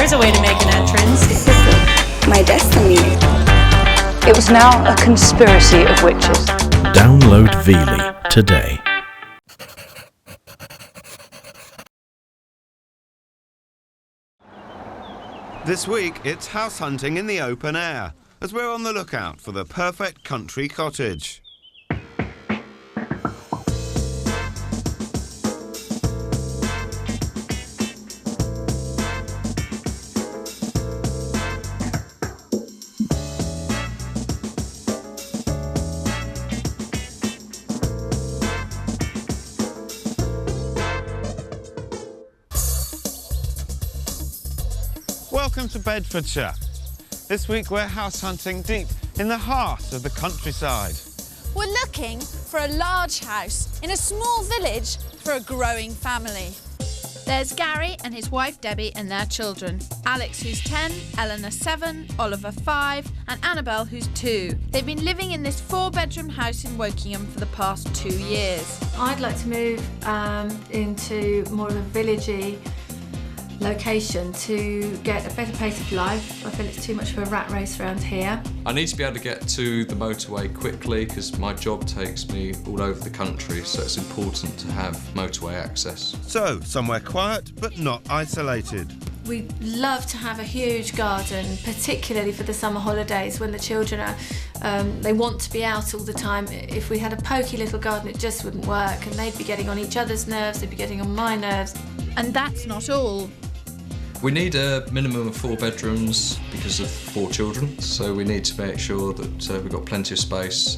There's a way to make an entrance. This is my destiny. It was now a conspiracy of witches. Download Veely today. This week, it's house hunting in the open air, as we're on the lookout for the perfect country cottage. Welcome to Bedfordshire. This week we're house hunting deep in the heart of the countryside. We're looking for a large house in a small village for a growing family. There's Gary and his wife Debbie and their children. Alex, who's 10, Eleanor 7, Oliver 5 and Annabelle, who's 2. They've been living in this 4-bedroom house in Wokingham for the past 2 years. I'd like to move into more of a villagey location to get a better pace of life. I feel it's too much of a rat race around here. I need to be able to get to the motorway quickly because my job takes me all over the country, so it's important to have motorway access. So, somewhere quiet but not isolated. We'd love to have a huge garden, particularly for the summer holidays when the children are, they want to be out all the time. If we had a pokey little garden, it just wouldn't work, and they'd be getting on each other's nerves, they'd be getting on my nerves. And that's not all. We need a minimum of 4 bedrooms because of 4 children, so we need to make sure that we've got plenty of space.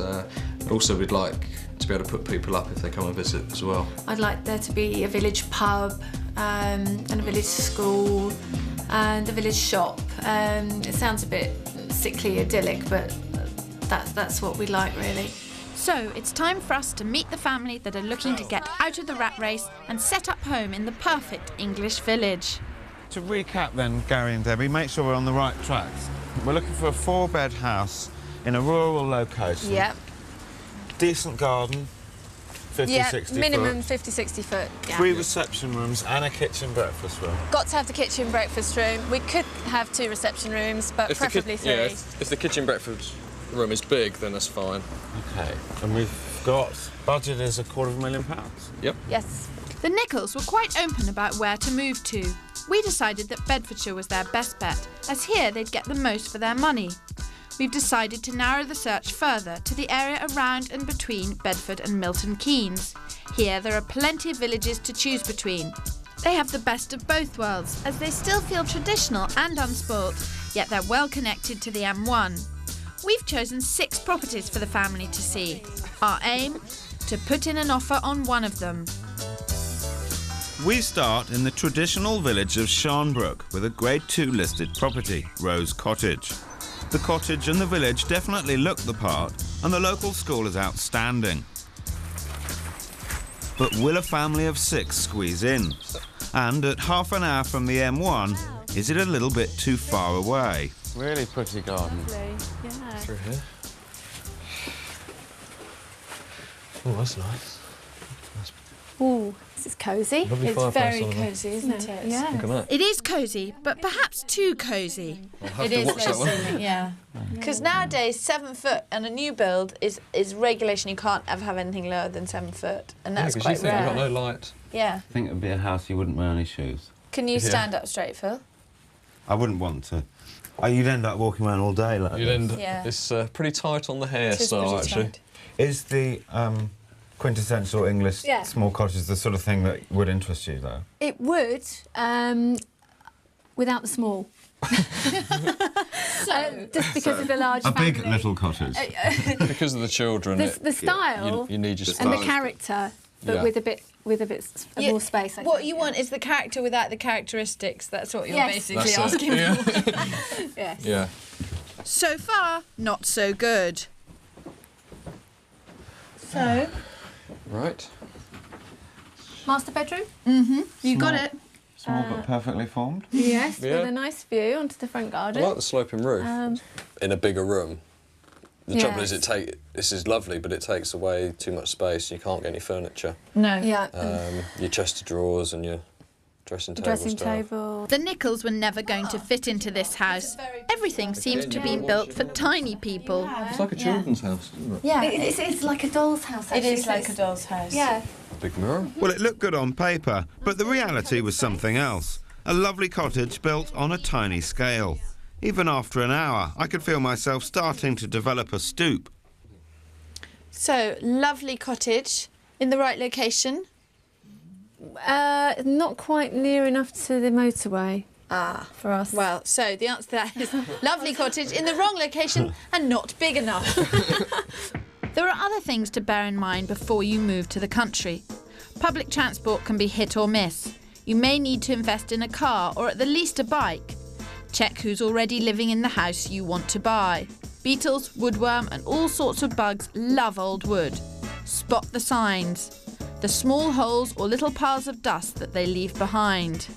Also, we'd like to be able to put people up if they come and visit as well. I'd like there to be a village pub and a village school and a village shop. It sounds a bit sickly idyllic, but that's what we like, really. So it's time for us to meet the family that are looking to get out of the rat race and set up home in the perfect English village. To recap then, Gary and Debbie, make sure we're on the right tracks. We're looking for a 4-bed house in a rural location. Yep. Decent garden, 50-60 minimum foot. 50-60 foot. Yeah. 3 reception rooms and a kitchen breakfast room. Got to have the kitchen breakfast room. We could have 2 reception rooms, but preferably 3. Yeah, if the kitchen breakfast room is big, then that's fine. OK, and we've got, budget is £250,000. Yep. Yes. The Nichols were quite open about where to move to. We decided that Bedfordshire was their best bet, as here they'd get the most for their money. We've decided to narrow the search further to the area around and between Bedford and Milton Keynes. Here there are plenty of villages to choose between. They have the best of both worlds, as they still feel traditional and unspoilt, yet they're well connected to the M1. We've chosen 6 properties for the family to see. Our aim? To put in an offer on one of them. We start in the traditional village of Sharnbrook with a Grade 2 listed property, Rose Cottage. The cottage and the village definitely look the part, and the local school is outstanding. But will a family of 6 squeeze in? And at half an hour from the M1, is it a little bit too far away? Really pretty garden. Lovely. Yeah. Through here. Oh, that's nice. Ooh, this is cosy. Lovely It's fireplace very on there. cosy, isn't it? Yeah. Look at that. It is cosy, but perhaps too cosy. I'll have It to is watch that one. very yeah. Because nowadays 7 foot and a new build is regulation. You can't ever have anything lower than 7 foot, and that's quite You've rare. got no light. Yeah. I think it would be a house you wouldn't wear any shoes. Can you stand up straight, Phil? I wouldn't want to. You'd end up walking around all day like You'd this. end. Yeah. It's pretty tight on the It is hairstyle, pretty actually. tight. Is the quintessential English Yeah. small cottage the sort of thing that would interest you, though? It would, without the small. Just because of the large A family. big little cottage. Because of the children. The style You need your and the space. character, but Yeah. with a bit more space. I What think, you want is the character without the characteristics. That's what you're Yes. basically That's asking it. for. Yeah. Yes. Yeah. So far, not so good. So, Right. master bedroom. You got it. Small but perfectly formed. Yes, Yeah. with a nice view onto the front I garden. like the sloping roof. In a bigger room. The trouble is, Yes. this is lovely, but it takes away too much space. You can't get any furniture. No. Yeah. Your chest of drawers and your Dressing Dressing table. The Nichols were never going to fit into this house. Everything seems to be built for tiny people. It's like a children's house, isn't it? Yeah, it's like a doll's house, actually. It is like a doll's house. Yeah. Big mirror. Well, it looked good on paper, but the reality was something else. A lovely cottage built on a tiny scale. Even after an hour, I could feel myself starting to develop a stoop. So, lovely cottage in the right location. Not quite near enough to the motorway. For us. Well, so the answer to that is lovely cottage in the wrong location and not big enough. There are other things to bear in mind before you move to the country. Public transport can be hit or miss. You may need to invest in a car or at the least a bike. Check who's already living in the house you want to buy. Beetles, woodworm and all sorts of bugs love old wood. Spot the signs. The small holes or little piles of dust that they leave behind.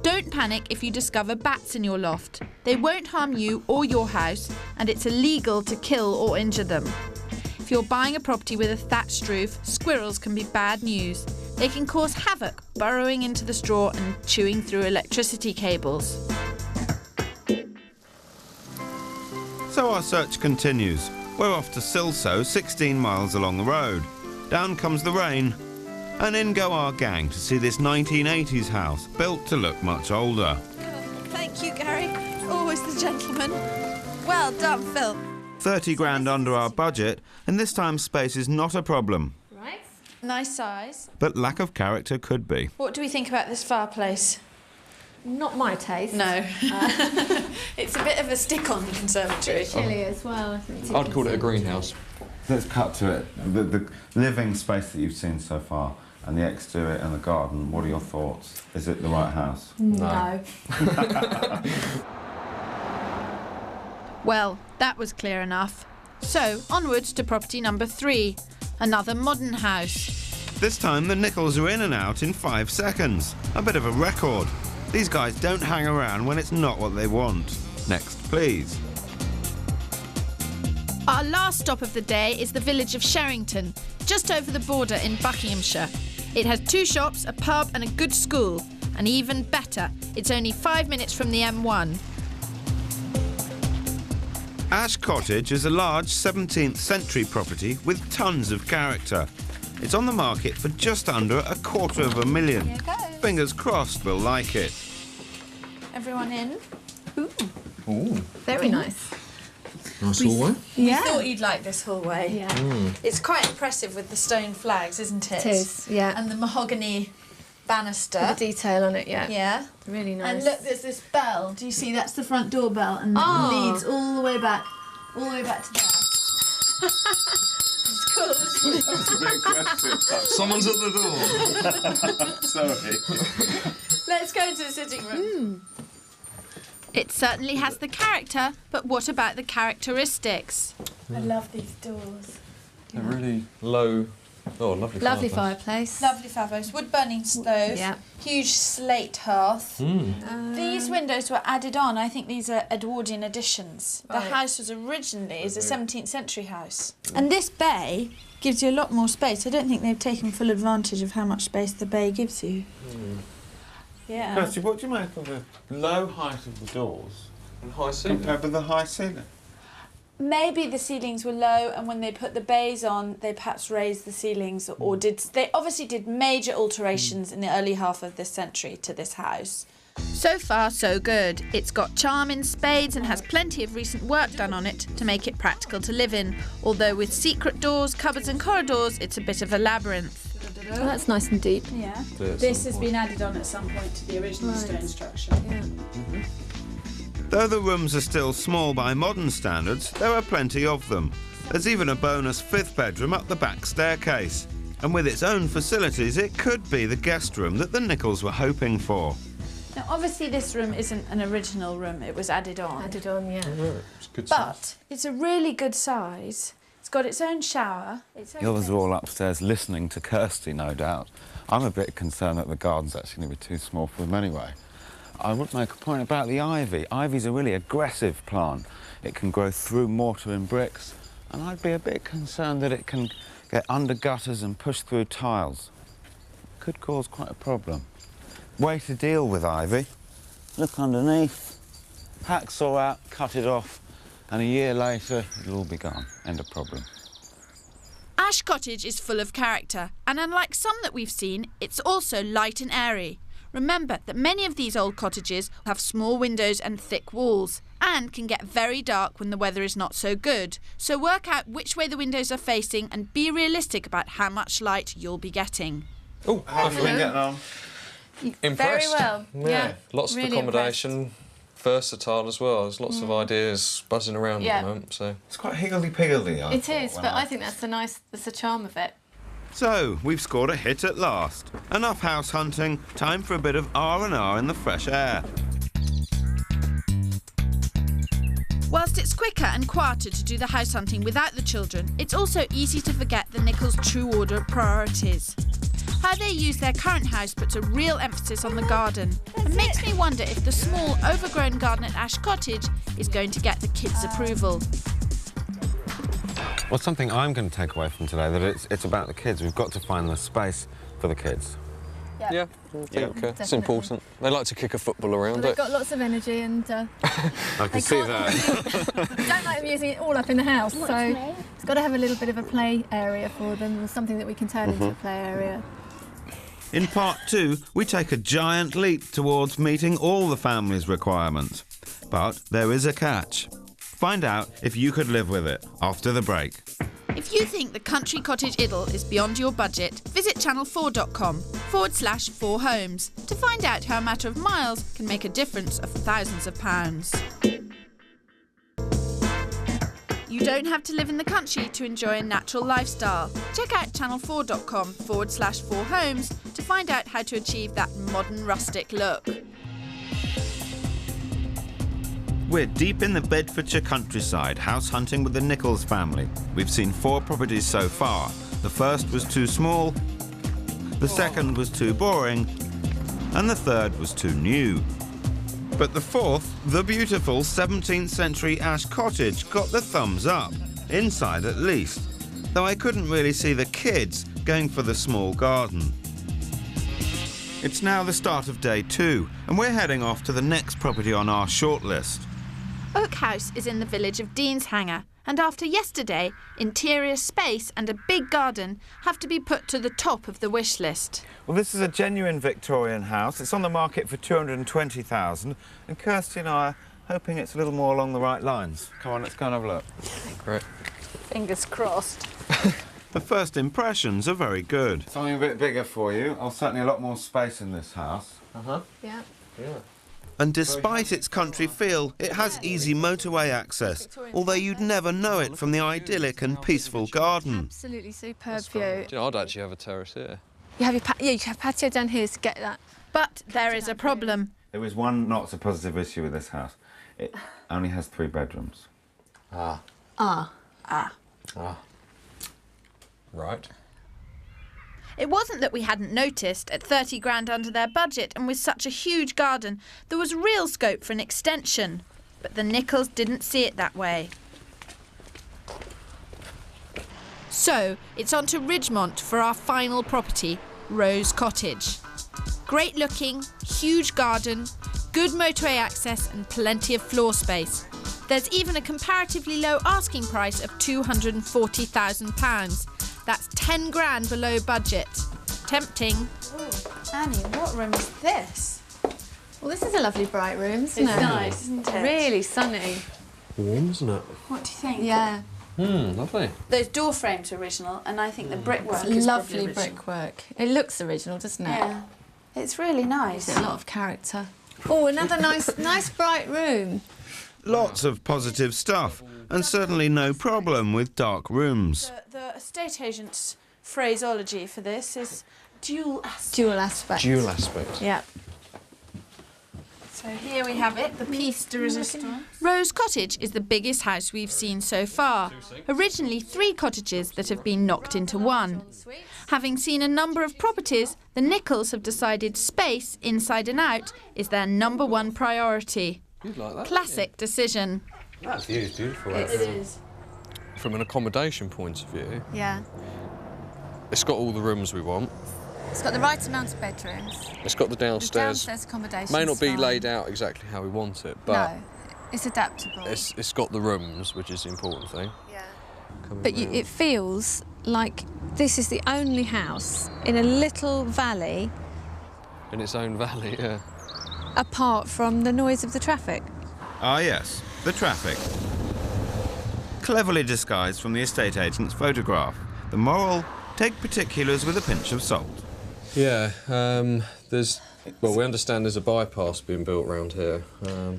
Don't panic if you discover bats in your loft. They won't harm you or your house, and it's illegal to kill or injure them. If you're buying a property with a thatched roof, squirrels can be bad news. They can cause havoc, burrowing into the straw and chewing through electricity cables. So our search continues. We're off to Silsoe, 16 miles along the road. Down comes the rain, and in go our gang to see this 1980s house, built to look much older. Thank you, Gary. Always the gentleman. Well done, Phil. 30 grand under our budget, and this time space is not a problem. Right. Nice size. But lack of character could be. What do we think about this fireplace? Not my taste. No. It's a bit of a stick-on conservatory. Chilly as well, I think. I'd call it a greenhouse. Let's cut to it. The living space that you've seen so far and the exterior and the garden, what are your thoughts? Is it the right house? No. Well, that was clear enough. So, onwards to property number 3, another modern house. This time the Nichols are in and out in 5 seconds. A bit of a record. These guys don't hang around when it's not what they want. Next, please. Our last stop of the day is the village of Sherrington, just over the border in Buckinghamshire. It has 2 shops, a pub and a good school. And even better, it's only 5 minutes from the M1. Ash Cottage is a large 17th century property with tons of character. It's on the market for just under $250,000. Here you go. Fingers crossed we'll like it. Everyone in? Ooh, Very nice. nice hallway. We thought you'd like this hallway. Yeah. It's quite impressive with the stone flags, isn't it? It is, yeah. And the mahogany banister. The detail on it, yeah. Yeah. Really nice. And look, there's this bell. Do you see? That's the front door bell, and Oh. it leads all the way back to there. It's cool, isn't it? That's a bit aggressive. Someone's at the door. Sorry. Let's go into the sitting room. It certainly has the character, but what about the characteristics? I love these doors. They're really low. Oh, lovely. Lovely fireplace. fireplace. Lovely fireplace, wood burning stove, Yeah. huge slate hearth. Mm. These windows were added on. I think these are Edwardian additions. Right. The house was originally a 17th century house. And this bay gives you a lot more space. I don't think they've taken full advantage of how much space the bay gives you. Yeah. Kirstie, what do you make of the low height of the doors And high ceiling. compared with the high ceiling? Maybe the ceilings were low, and when they put the bays on, they perhaps raised the ceilings, or they obviously did major alterations in the early half of this century to this house. So far, so good. It's got charm in spades and has plenty of recent work done on it to make it practical to live in. Although with secret doors, cupboards and corridors, it's a bit of a labyrinth. Oh, that's nice and deep. Yeah. There's This some has point. been added on at some point to the original stone structure. Yeah. Though the rooms are still small by modern standards, there are plenty of them. There's even a bonus 5th bedroom up the back staircase. And with its own facilities, it could be the guest room that the Nichols were hoping for. Now, obviously, this room isn't an original room. It was added on. Added on, yeah. It's good size. But it's a really good size. It's got its own shower. Its own Yours bed. are all upstairs listening to Kirstie, no doubt. I'm a bit concerned that the garden's actually going to be too small for them anyway. I would make a point about the ivy. Ivy's a really aggressive plant. It can grow through mortar and bricks, and I'd be a bit concerned that it can get under gutters and push through tiles. Could cause quite a problem. way to deal with ivy. Look underneath, hacksaw out, cut it off, and a year later it'll all be gone. End of problem. Ash Cottage is full of character, and unlike some that we've seen, it's also light and airy. Remember that many of these old cottages have small windows and thick walls, and can get very dark when the weather is not so good. So work out which way the windows are facing and be realistic about how much light you'll be getting. Oh, How have you been getting on? impressed. Very well. Yeah. Lots really of accommodation, versatile as well. There's lots of ideas buzzing around at the moment. So It's quite higgledy-piggledy, It is, but I think that's the charm of it. So, we've scored a hit at last. Enough house hunting, time for a bit of R&R in the fresh air. Whilst it's quicker and quieter to do the house hunting without the children, it's also easy to forget the Nichols' true order of priorities. How they use their current house puts a real emphasis on the garden and makes me wonder if the small, overgrown garden at Ash Cottage is going to get the kids' approval. Well, something I'm going to take away from today, that it's about the kids. We've got to find the space for the kids. yeah, I think it's important. They like to kick a football around. They've got lots of energy and I can see that. don't like them using it all up in the house, so it's got to have a little bit of a play area for them, something that we can turn into a play area. In part 2, we take a giant leap towards meeting all the family's requirements. But there is a catch. Find out if you could live with it after the break. If you think the country cottage idyll is beyond your budget, visit channel4.com/4homes to find out how a matter of miles can make a difference of thousands of pounds. You don't have to live in the country to enjoy a natural lifestyle. Check out channel4.com/4homes to find out how to achieve that modern rustic look. We're deep in the Bedfordshire countryside, house hunting with the Nichols family. We've seen 4 properties so far. The first was too small, the second was too boring, and the third was too new. But the fourth, the beautiful 17th century Ash Cottage, got the thumbs up, inside at least, though I couldn't really see the kids going for the small garden. It's now the start of day 2, and we're heading off to the next property on our shortlist. Oak House is in the village of Deanshanger, and after yesterday, interior space and a big garden have to be put to the top of the wish list. Well, this is a genuine Victorian house. It's on the market for $220,000, and Kirstie and I are hoping it's a little more along the right lines. Come on, let's go and have a look. Great. Fingers crossed. The first impressions are very good. Something a bit bigger for you. Oh, certainly a lot more space in this house. Yeah. And despite its country feel, it has easy motorway access, although you'd never know it from the idyllic and peaceful garden. Absolutely superb view. Do you know, I'd actually have a terrace here. You have you have patio down here to get that. But there is a problem. There is one not so positive issue with this house. It only has 3 bedrooms. Right. It wasn't that we hadn't noticed. At 30 grand under their budget and with such a huge garden, there was real scope for an extension. But the Nichols didn't see it that way. So, it's on to Ridgemont for our final property, Rose Cottage. Great looking, huge garden, good motorway access and plenty of floor space. There's even a comparatively low asking price of £240,000. That's 10 grand below budget. Tempting. Ooh, Annie, what room is this? Well, this is a lovely bright room, isn't it? It's nice, isn't it? Really sunny. Warm, isn't it? What do you think? Yeah. Lovely. Those door frames are original, and I think the brickwork is Lovely probably original. brickwork. It looks original, doesn't it? Yeah, it's really nice. It's a lot of character. Oh, another nice bright room. Lots of positive stuff, and certainly no problem with dark rooms. The estate agent's phraseology for this is dual aspect. Dual aspect. Dual aspect. Yeah. So here we have it, the piece de resistance. Rose Cottage is the biggest house we've seen so far. Originally 3 cottages that have been knocked into one. Having seen a number of properties, the Nichols have decided space, inside and out, is their #1 priority. You'd like that. Classic decision. That view is beautiful. It is. From an accommodation point of view, Yeah. it's got all the rooms we want. It's got the right amount of bedrooms. It's got the downstairs. Accommodation. May not be laid out exactly how we want it, but no, it's adaptable. It's got the rooms, which is the important thing. Yeah. But it feels like this is the only house in a little valley. In its own valley, yeah. Apart from the noise of the traffic. Ah yes, the traffic. Cleverly disguised from the estate agent's photograph. The moral, take particulars with a pinch of salt. Yeah, we understand there's a bypass being built around here,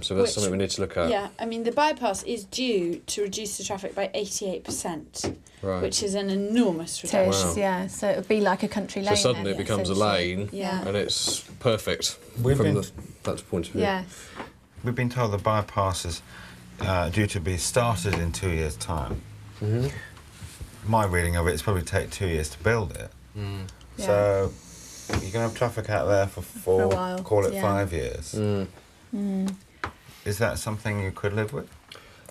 so that's something we need to look at. Yeah, I mean, the bypass is due to reduce the traffic by 88%, right. Which is an enormous reduction. Wow. Yeah, so it would be like a country lane. So suddenly it becomes a lane, and it's perfect from that point of view. Yeah. We've been told the bypass is due to be started in 2 years' time. Mm-hmm. My reading of it is probably take 2 years to build it. Mm. Yeah. So you're going to have traffic out there for a while, call it 5 years. Mm. Mm. Is that something you could live with?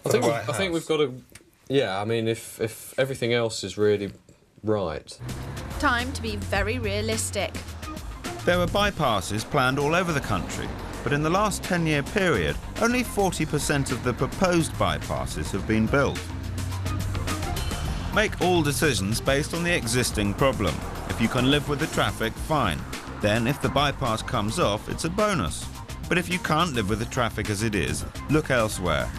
I think we've got to... Yeah, I mean, if everything else is really right. Time to be very realistic. There were bypasses planned all over the country, but in the last 10-year period, only 40% of the proposed bypasses have been built. Make all decisions based on the existing problem. If you can live with the traffic, fine. Then if the bypass comes off, it's a bonus. But if you can't live with the traffic as it is, look elsewhere.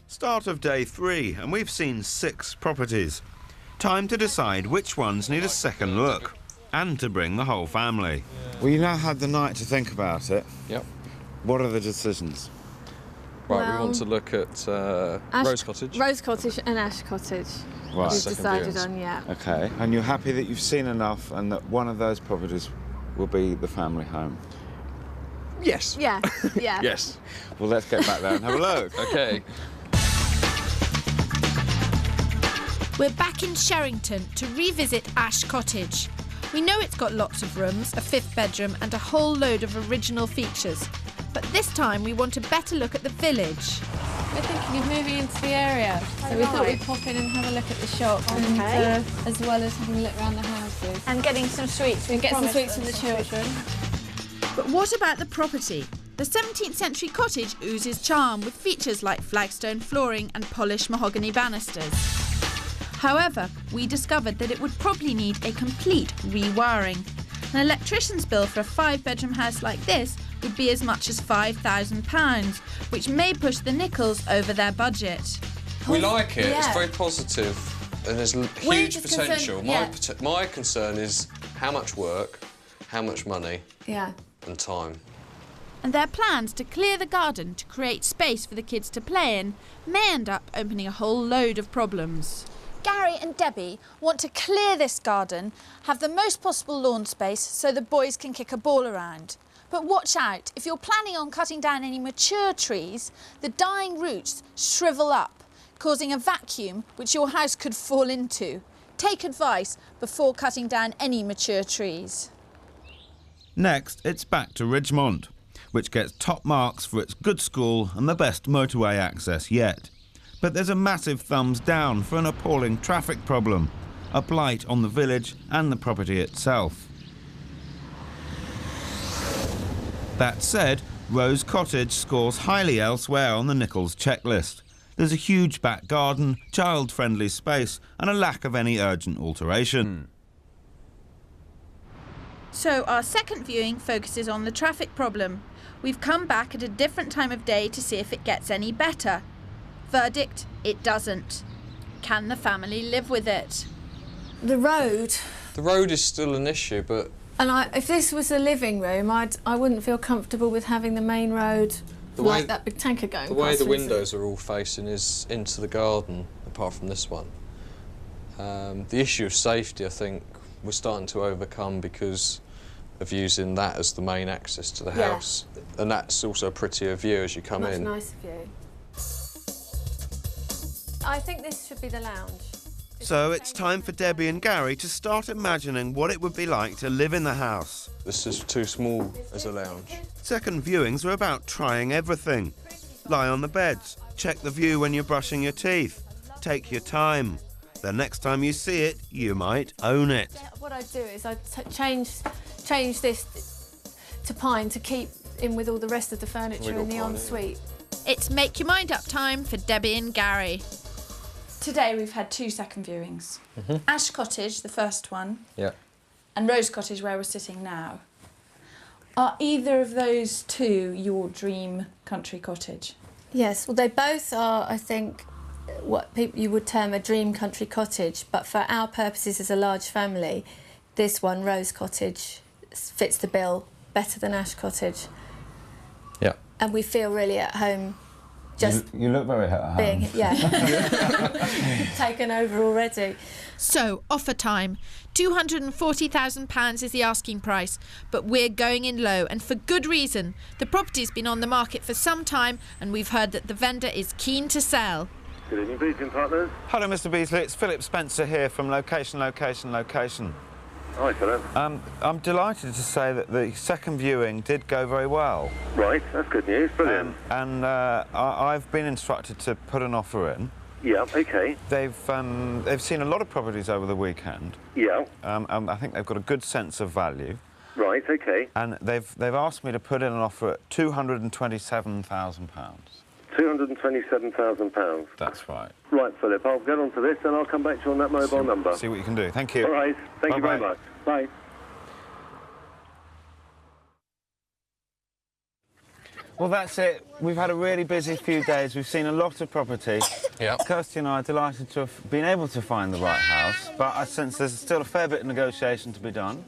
Start of day 3, and we've seen 6 properties. Time to decide which ones need a second look, and to bring the whole family. Well, you now had the night to think about it. Yep. What are the decisions? Right, we want to look at Rose Cottage. Rose Cottage and Ash Cottage. Right. We've Second decided viewings. on, yeah. OK. And you're happy that you've seen enough and that one of those properties will be the family home? Yes. Yeah, yeah. Yes. Well, let's get back there and have a look. OK. We're back in Sherrington to revisit Ash Cottage. We know it's got lots of rooms, a 5th bedroom and a whole load of original features. But this time we want a better look at the village. We're thinking of moving into the area, so we thought we'd pop in and have a look at the shop, and, as well as having a look around the houses. And getting some sweets. And get some sweets from the children. But what about the property? The 17th century cottage oozes charm with features like flagstone flooring and polished mahogany banisters. However, we discovered that it would probably need a complete rewiring. An electrician's bill for a 5-bedroom house like this would be as much as £5,000, which may push the Nichols over their budget. We like it. Yeah. It's very positive and there's huge potential. My concern is how much work, how much money, and time. And their plans to clear the garden to create space for the kids to play in may end up opening a whole load of problems. Gary and Debbie want to clear this garden, have the most possible lawn space so the boys can kick a ball around. But watch out, if you're planning on cutting down any mature trees, the dying roots shrivel up, causing a vacuum which your house could fall into. Take advice before cutting down any mature trees. Next, it's back to Ridgemont, which gets top marks for its good school and the best motorway access yet. But there's a massive thumbs down for an appalling traffic problem, a blight on the village and the property itself. That said, Rose Cottage scores highly elsewhere on the Nichols checklist. There's a huge back garden, child-friendly space and a lack of any urgent alteration. So our second viewing focuses on the traffic problem. We've come back at a different time of day to see if it gets any better. Verdict, it doesn't. Can the family live with it? The road. The road is still an issue, but... And if this was a living room, I wouldn't feel comfortable with having the main road like that big tanker going past. The way the windows are all facing is into the garden, apart from this one. The issue of safety, I think, we're starting to overcome because of using that as the main access to the house. And that's also a prettier view as you come in. Much nicer view. I think this should be the lounge. So it's time for Debbie and Gary to start imagining what it would be like to live in the house. This is too small as a lounge. Second viewings are about trying everything. Lie on the beds, check the view when you're brushing your teeth, take your time. The next time you see it, you might own it. What I'd do is I'd change this to pine to keep in with all the rest of the furniture in the ensuite. It's make your mind up time for Debbie and Gary. Today we've had 2 second viewings. Ash Cottage, the first one, Yeah. and Rose Cottage, where we're sitting now. Are either of those 2 your dream country cottage? Yes, well, they both are, I think, what you would term a dream country cottage, but for our purposes as a large family, this one, Rose Cottage, fits the bill better than Ash Cottage. Yeah. And we feel really at home. Just you look very at home. being, taken over already. So, offer time. £240,000 is the asking price, but we're going in low, and for good reason. The property's been on the market for some time, and we've heard that the vendor is keen to sell. Good evening, Beasley Partners. Hello, Mr. Beasley. It's Philip Spencer here from Location. Hi, Philip. I'm delighted to say that the second viewing did go very well. Right, that's good news. Brilliant. I've been instructed to put an offer in. Yeah, OK. They've seen a lot of properties over the weekend. Yeah. I think they've got a good sense of value. Right, OK. And they've asked me to put in an offer at £227,000. £227,000. That's right. Right, Philip, I'll get on to this and I'll come back to you on that mobile number. See what you can do. Thank you. All right, thank you very much. Bye. Well, that's it. We've had a really busy few days. We've seen a lot of property. Yeah. Kirstie and I are delighted to have been able to find the right house, but I sense there's still a fair bit of negotiation to be done.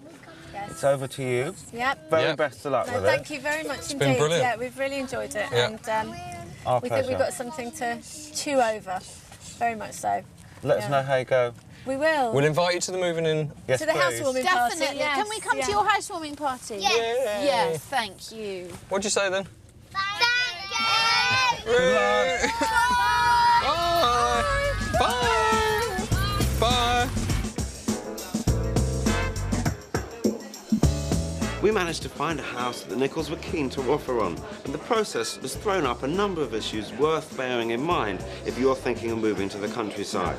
Yes. It's over to you. Yep. Very best of luck with it. Thank you very much indeed. Been brilliant. Yeah, we've really enjoyed it, and Our we pleasure. think we've got something to chew over. Very much so. Let us know how you go. We will. We'll invite you to the moving in. Yes, To the please. housewarming party. Definitely. Yes, Can we come to your housewarming party? Yes. Yes, thank you. What'd you say then? Thank you! Bye. Bye. Bye. We managed to find a house that the Nichols were keen to offer on, and the process has thrown up a number of issues worth bearing in mind if you're thinking of moving to the countryside.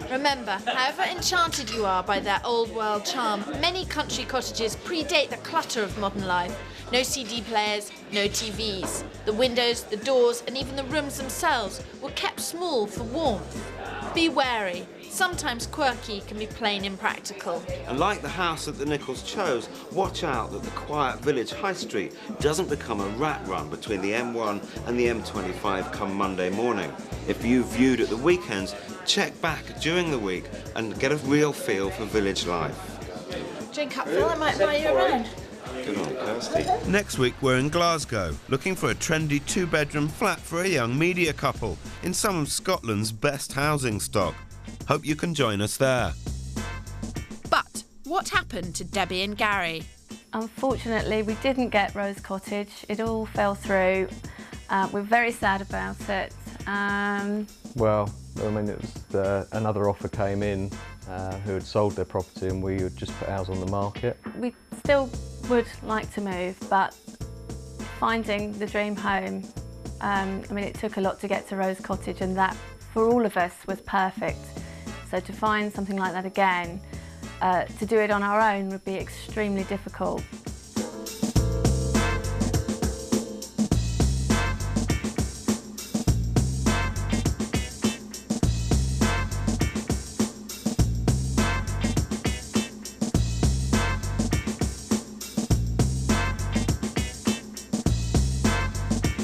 Remember, however enchanted you are by their old world charm, many country cottages predate the clutter of modern life. No CD players, no TVs. The windows, the doors, and even the rooms themselves were kept small for warmth. Be wary. Sometimes quirky can be plain impractical. And like the house that the Nichols chose, watch out that the quiet village high street doesn't become a rat run between the M1 and the M25 come Monday morning. If you viewed at the weekends, check back during the week and get a real feel for village life. Drink up, Phil. I might buy you around. Good on, Kirstie. Next week we're in Glasgow, looking for a trendy 2-bedroom flat for a young media couple in some of Scotland's best housing stock. Hope you can join us there. But what happened to Debbie and Gary? Unfortunately, we didn't get Rose Cottage. It all fell through. We're very sad about it. Well, I mean, it was another offer came in who had sold their property, and we had just put ours on the market. We still would like to move, but finding the dream home, I mean, it took a lot to get to Rose Cottage, and that, for all of us, was perfect. So to find something like that again, to do it on our own would be extremely difficult.